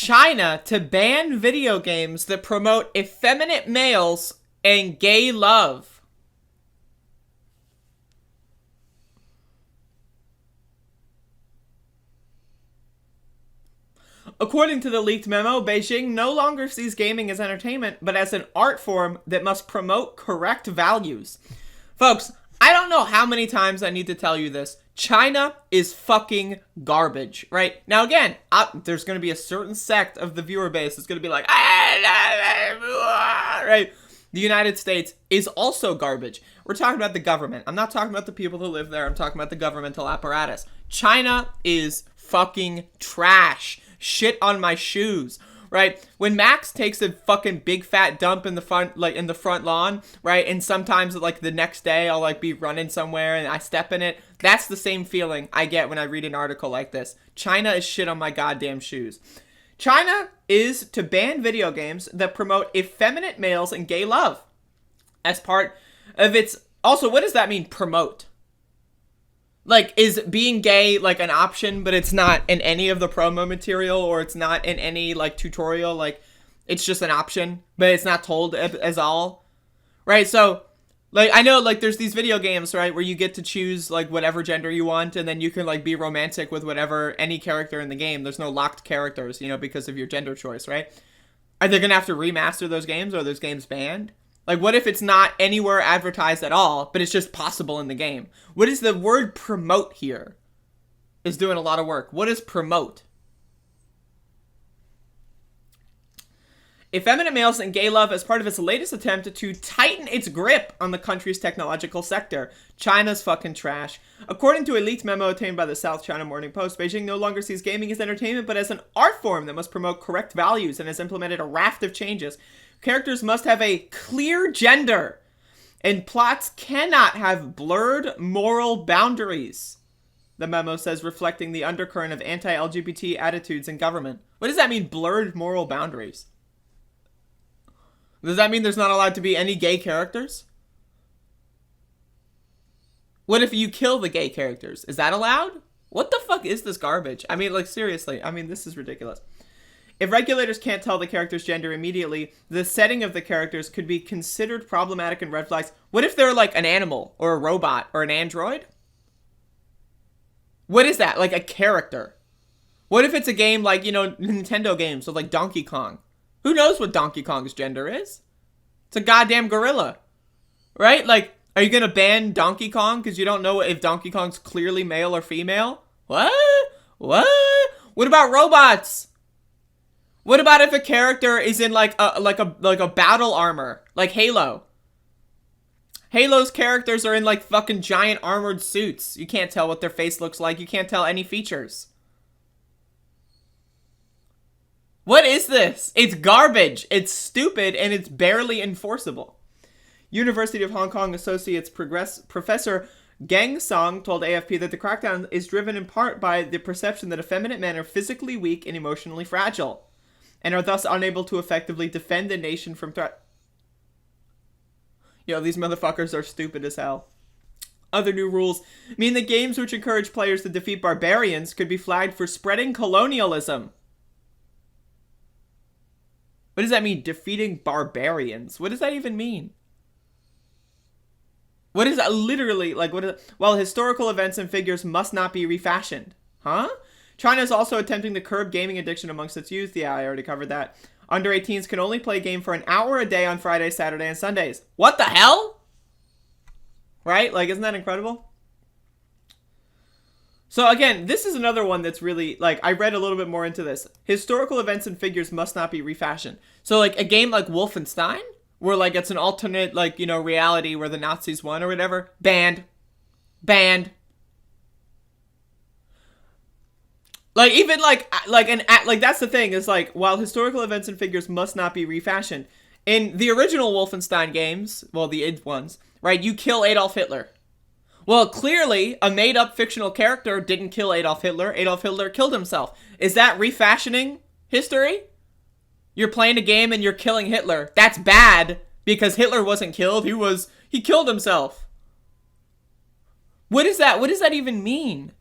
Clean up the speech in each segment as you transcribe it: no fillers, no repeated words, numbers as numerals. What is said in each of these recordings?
China to ban video games that promote effeminate males and gay love. According to the leaked memo, Beijing no longer sees gaming as entertainment, but as an art form that must promote correct values. Folks, I don't know how many times I need to tell you this. China is fucking garbage, right? Now, again, there's going to be a certain sect of the viewer base that's going to be like, right? The United States is also garbage. We're talking about the government. I'm not talking about the people who live there. I'm talking about the governmental apparatus. China is fucking trash. Shit on my shoes, right? When Max takes a fucking big fat dump in the front, like in the front lawn, right? And sometimes like the next day I'll like be running somewhere and I step in it. That's the same feeling I get when I read an article like this. China is shit on my goddamn shoes. China is to ban video games that promote effeminate males and gay love as part of its... Also, what does that mean, promote? Like, is being gay, like, an option, but it's not in any of the promo material, or it's not in any, like, tutorial, like, it's just an option, but it's not told as all, right? So, like, I know, like, there's these video games, right, where you get to choose, like, whatever gender you want, and then you can, like, be romantic with whatever, any character in the game. There's no locked characters, you know, because of your gender choice, right? Are they gonna have to remaster those games, or are those games banned? Like, what if it's not anywhere advertised at all, but it's just possible in the game? What is the word promote here? Is doing a lot of work. What is promote? Effeminate males and gay love as part of its latest attempt to tighten its grip on the country's technological sector. China's fucking trash. According to a leaked memo obtained by the South China Morning Post, Beijing no longer sees gaming as entertainment, but as an art form that must promote correct values, and has implemented a raft of changes. Characters must have a clear gender, and plots cannot have blurred moral boundaries, the memo says, reflecting the undercurrent of anti-LGBT attitudes in government. What does that mean, blurred moral boundaries? Does that mean there's not allowed to be any gay characters? What if you kill the gay characters? Is that allowed? What the fuck is this garbage? I mean, like, seriously. I mean, this is ridiculous. If regulators can't tell the character's gender immediately, the setting of the characters could be considered problematic and red flags. What if they're like an animal or a robot or an android? What is that? Like a character? What if it's a game like, you know, Nintendo games with like Donkey Kong? Who knows what Donkey Kong's gender is? It's a goddamn gorilla, right? Like, are you gonna ban Donkey Kong because you don't know if Donkey Kong's clearly male or female? What? What? What about robots? What about if a character is in like a battle armor, like Halo? Halo's characters are in like fucking giant armored suits. You can't tell what their face looks like. You can't tell any features. What is this? It's garbage. It's stupid, and it's barely enforceable. University of Hong Kong Associates Professor Gang Song told AFP that the crackdown is driven in part by the perception that effeminate men are physically weak and emotionally fragile, and are thus unable to effectively defend the nation from threat. Yo, these motherfuckers are stupid as hell. Other new rules mean that games which encourage players to defeat barbarians could be flagged for spreading colonialism. What does that mean, defeating barbarians? What does that even mean? What is that literally, like, what is it? Well, historical events and figures must not be refashioned. Huh? China is also attempting to curb gaming addiction amongst its youth. Yeah, I already covered that. Under 18s can only play a game for an hour a day on Fridays, Saturdays, and Sundays. What the hell? Right? Like, isn't that incredible? So again, this is another one that's really, like, I read a little bit more into this. Historical events and figures must not be refashioned. So, like, a game like Wolfenstein, where, like, it's an alternate, like, you know, reality where the Nazis won or whatever, banned. Banned. Like, even, like, that's the thing, is, like, while historical events and figures must not be refashioned, in the original Wolfenstein games, well, the id ones, right, you kill Adolf Hitler. Well, clearly, a made-up fictional character didn't kill Adolf Hitler. Adolf Hitler killed himself. Is that refashioning history? You're playing a game and you're killing Hitler. That's bad, because Hitler wasn't killed. He killed himself. What is that? What does that even mean?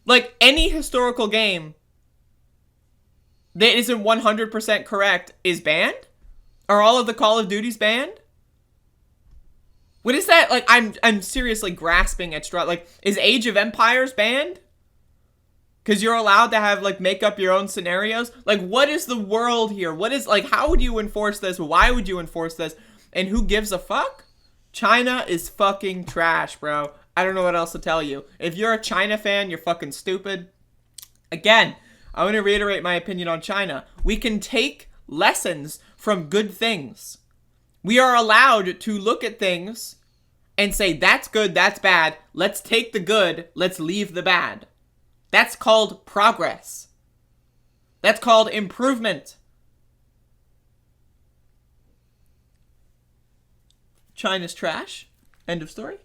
Like, any historical game that isn't 100% correct is banned? Are all of the Call of Duties banned? What is that? Like, I'm seriously grasping at straw. Like, is Age of Empires banned? Because you're allowed to have, like, make up your own scenarios? Like, what is the world here? What is, like, how would you enforce this? Why would you enforce this? And who gives a fuck? China is fucking trash, bro. I don't know what else to tell you. If you're a China fan, you're fucking stupid. Again, I want to reiterate my opinion on China. We can take lessons from good things. We are allowed to look at things and say, that's good, that's bad. Let's take the good, let's leave the bad. That's called progress. That's called improvement. China's trash. End of story.